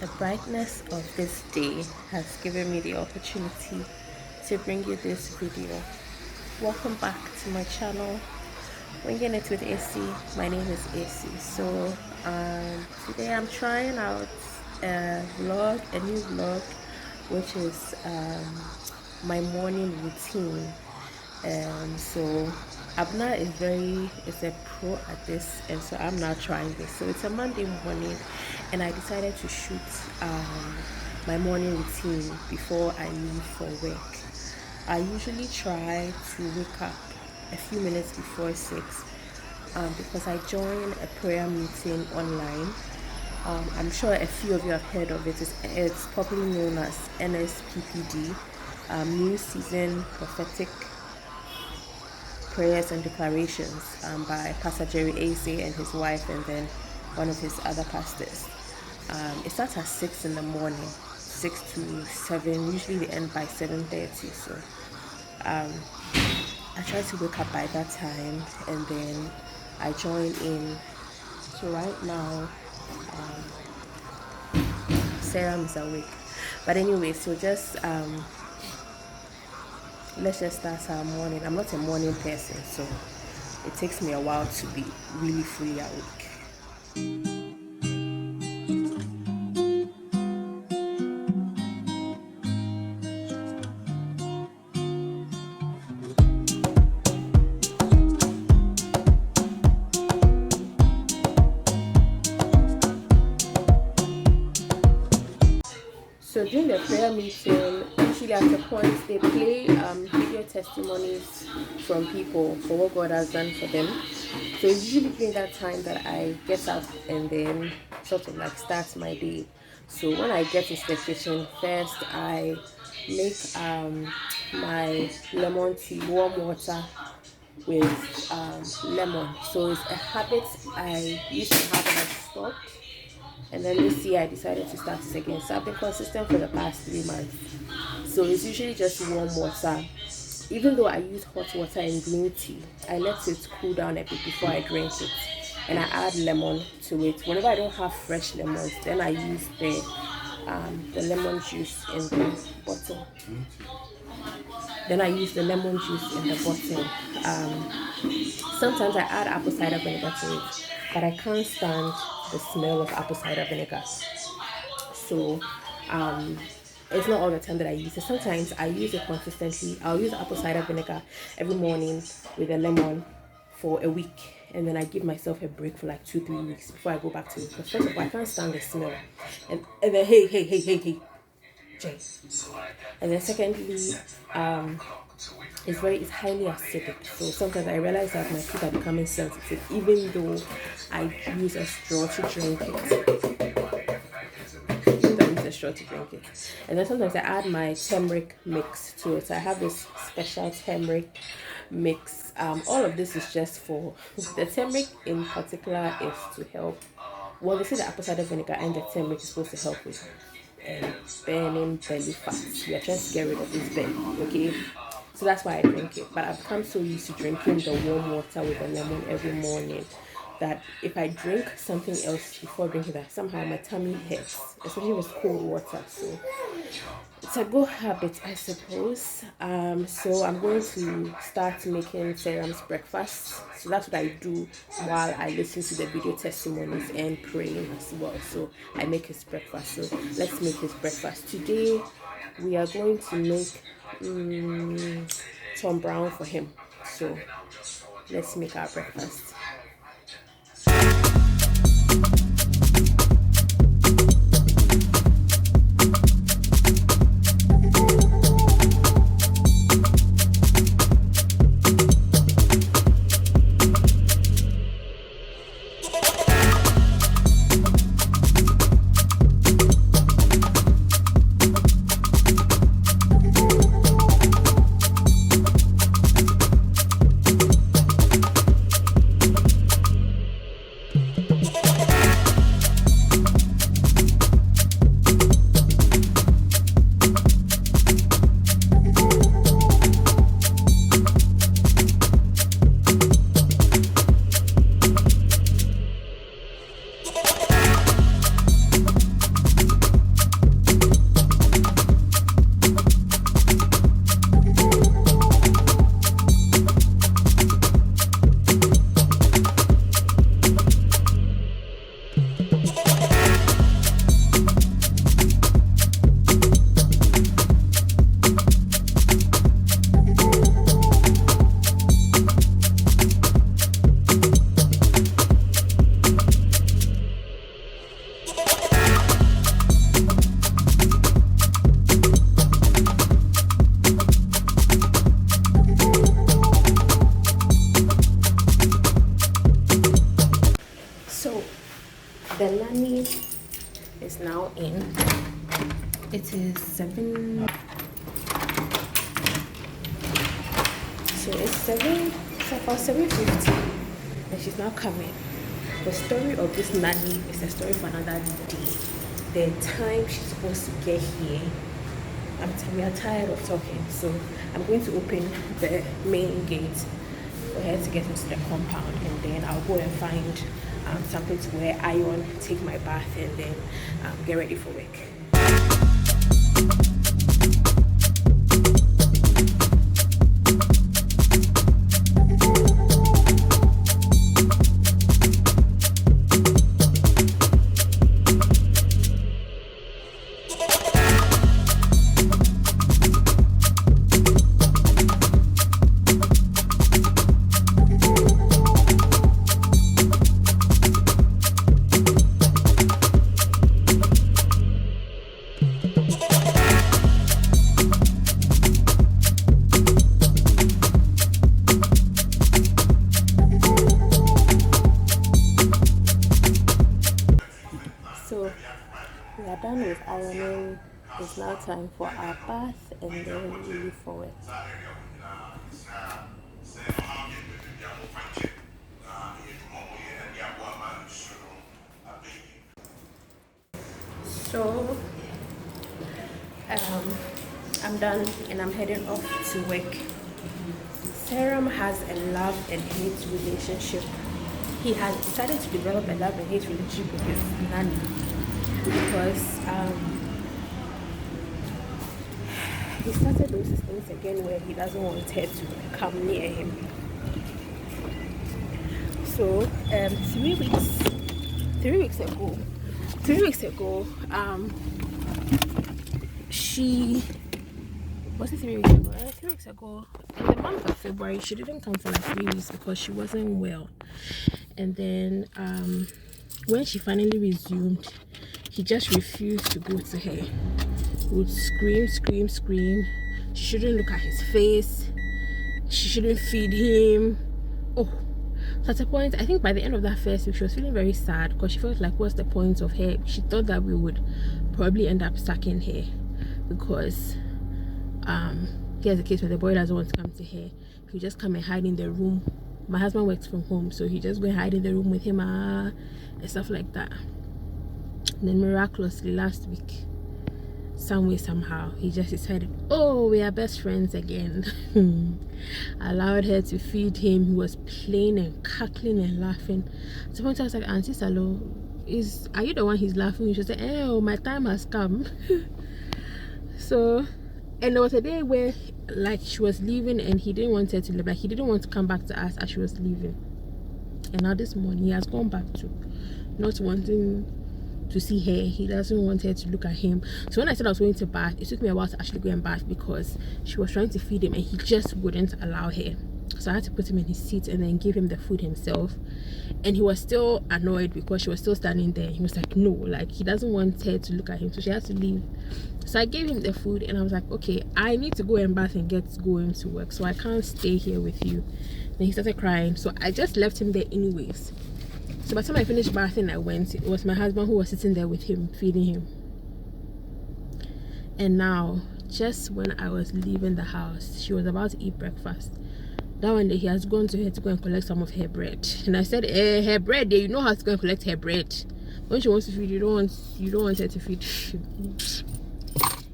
The brightness of this day has given me the opportunity to bring you this video. Welcome back to my channel, Winging It with AC. My name is AC. Today I'm trying out a new vlog, which is my morning routine. So Abna is a pro at this, and so I'm now trying this. So it's a Monday morning, and I decided to shoot my morning routine before I leave for work. I usually try to wake up a few minutes before 6 because I join a prayer meeting online. I'm sure a few of you have heard of it. It's popularly known as NSPPD, New Season Prophetic Prayers and Declarations, by Pastor Jerry Eze and his wife, and then one of his other pastors. It starts at 6 in the morning, 6 to 7. Usually they end by 7:30. So I try to wake up by that time, and then I join in. So right now, Sarah is awake. But anyway, so just let's just start our morning. I'm not a morning person, so it takes me a while to be really fully awake. So during the prayer meeting, usually at the point they play video testimonies from people for what God has done for them. So it's usually during that time that I get up and then sort of like start my day. So when I get into the kitchen, first I make my lemon tea, warm water with lemon. So it's a habit I used to have and I stopped. And then this year I decided to start it again. So I've been consistent for the past 3 months. So it's usually just warm water. Even though I use hot water in green tea, I let it cool down a bit before I drink it. And I add lemon to it. Whenever I don't have fresh lemons, then I use the lemon juice in the bottle. Then I use the lemon juice in the bottle. Sometimes I add apple cider vinegar to it, but I can't stand the smell of apple cider vinegar. So it's not all the time that I use it. Sometimes I use it consistently. I'll use apple cider vinegar every morning with a lemon for a week, and then I give myself a break for like 2-3 weeks before I go back to it. Because first of all, I can't stand the smell. And then hey, Jay. And then secondly, it's highly acidic. So sometimes I realize that my teeth are becoming sensitive, even though I use a straw to drink it. And then sometimes I add my turmeric mix to it. So I have this special turmeric mix. All of this is just for the turmeric in particular is to help. Well, they say the apple cider vinegar and the turmeric is supposed to help with burning belly fat. We are trying to get rid of this belly, okay? So that's why I drink it. But I've become so used to drinking the warm water with the lemon every morning that if I drink something else before drinking that, somehow my tummy hurts, especially with cold water. So it's a good habit, I suppose. So I'm going to start making Sarah's breakfast. So that's what I do while I listen to the video testimonies and praying as well. So I make his breakfast. So let's make his breakfast. Today we are going to make Tom Brown for him. So let's make our breakfast. The nanny is now in. It is 7. So it's 7. It's about 7:50, and she's now coming. The story of this nanny is a story for another day. The time she's supposed to get here, we are tired of talking, so I'm going to open the main gate for her to get into the compound, and then I'll go and find something to wear, iron, take my bath, and then get ready for work. So we are done with ironing. It's now time for our bath, and then we leave for work. So I'm done and I'm heading off to work. Serum has a love and hate relationship. He has decided to develop a love and hate relationship with his nanny because he started those things again where he doesn't want her to come near him. So 3 weeks ago, she was it 3 weeks ago? 3 weeks ago, in the month of February, she didn't come for like 3 weeks because she wasn't well. And then when she finally resumed, he just refused to go to her. He would scream. She shouldn't look at his face. She shouldn't feed him. Oh, so at a point, I think by the end of that first week, she was feeling very sad because she felt like, what's the point of her? She thought that we would probably end up sacking her because here's a case where the boy doesn't want to come to her. He just come and hide in the room. My husband works from home, so he just go and hide in the room with him and stuff like that. And then miraculously last week, some way somehow, he just decided, oh, we are best friends again. Allowed her to feed him. He was playing and cackling and laughing. At the point I was like, Auntie Salo, are you the one he's laughing? She said, oh, my time has come. So, and there was a day where like she was leaving and he didn't want her to leave, like he didn't want to come back to us as she was leaving. And now this morning he has gone back to not wanting to see her. He doesn't want her to look at him. So when I said I was going to bath, it took me a while to actually go and bath because she was trying to feed him and he just wouldn't allow her. So I had to put him in his seat and then give him the food himself. And he was still annoyed because she was still standing there. He was like, no, like he doesn't want her to look at him, so she has to leave. So I gave him the food and I was like, okay, I need to go and bath and get going to work, so I can't stay here with you. Then he started crying, so I just left him there anyways. So by the time I finished bathing, I went. It was my husband who was sitting there with him, feeding him. And now, just when I was leaving the house, she was about to eat breakfast. That one day he has gone to her to go and collect some of her bread. And I said, her bread, you know how to go and collect her bread. When she wants to feed, you don't want her to feed.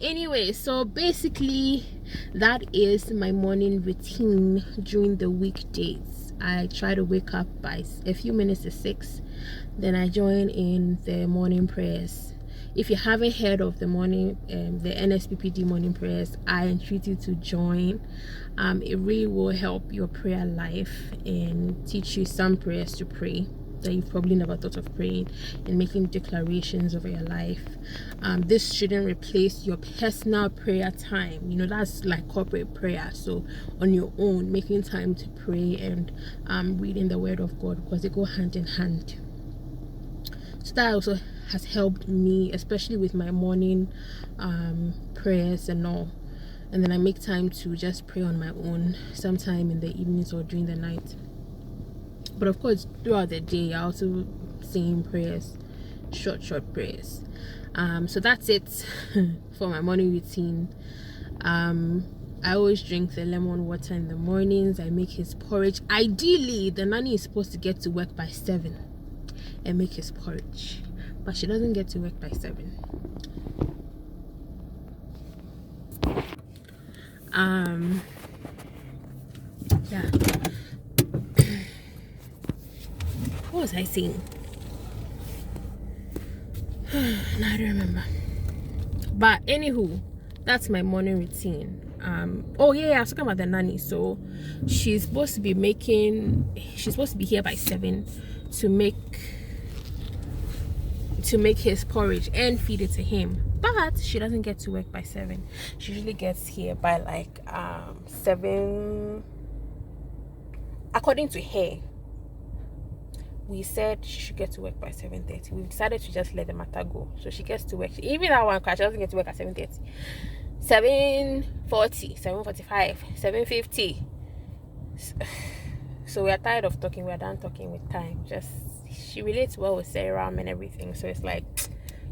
Anyway, so basically that is my morning routine during the weekdays. I try to wake up by a few minutes to 6, then I join in the morning prayers. If you haven't heard of the morning the NSPPD morning prayers, I entreat you to join. It really will help your prayer life and teach you some prayers to pray that you've probably never thought of praying, and making declarations over your life. This shouldn't replace your personal prayer time. You know, that's like corporate prayer. So on your own, making time to pray and reading the word of God, because they go hand in hand. So that also has helped me, especially with my morning prayers and all. And then I make time to just pray on my own, sometime in the evenings or during the night. But of course, throughout the day, I also sing prayers short prayers. So that's it for my morning routine. I always drink the lemon water in the mornings. I make his porridge. Ideally, the nanny is supposed to get to work by 7 and make his porridge, but she doesn't get to work by 7. Yeah. What was I saying? No, I don't remember. But anywho, that's my morning routine. Oh yeah, I was talking about the nanny. So she's supposed to be here by 7 to make his porridge and feed it to him, but she doesn't get to work by 7. She usually gets here by like 7. According to her, we said she should get to work by 7:30. We decided to just let the matter go. So she gets to work. Even that one crash, she doesn't get to work at 7:30. 7:40, 7:45, 7:50. So we are tired of talking. We are done talking with time. Just she relates well with Sarah and everything. So it's like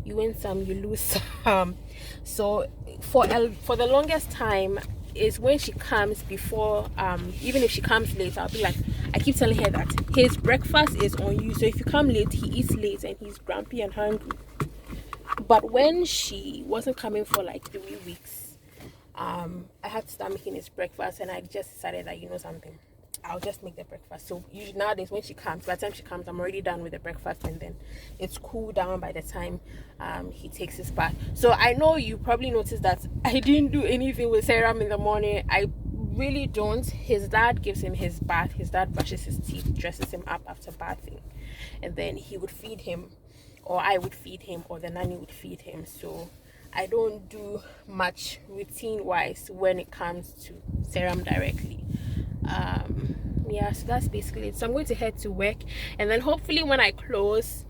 you win some, you lose some. So for the longest time is when she comes before. Even if she comes late, I'll be like, I keep telling her that his breakfast is on you. So if you come late, he eats late and he's grumpy and hungry. But when she wasn't coming for like 3 weeks, I had to start making his breakfast, and I just decided that, you know something, I'll just make the breakfast. So usually nowadays when she comes, by the time she comes, I'm already done with the breakfast, and then it's cooled down by the time he takes his bath. So I know you probably noticed that I didn't do anything with Serum in the morning. I really don't. His dad gives him his bath. His dad brushes his teeth, dresses him up after bathing, and then he would feed him, or I would feed him, or the nanny would feed him. So I don't do much routine wise when it comes to Serum directly. Yeah, so that's basically it. So I'm going to head to work, and then hopefully when I close,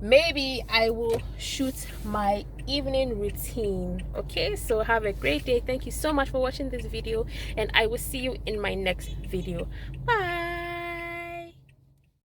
maybe I will shoot my evening routine. Okay, so have a great day. Thank you so much for watching this video, and I will see you in my next video. Bye.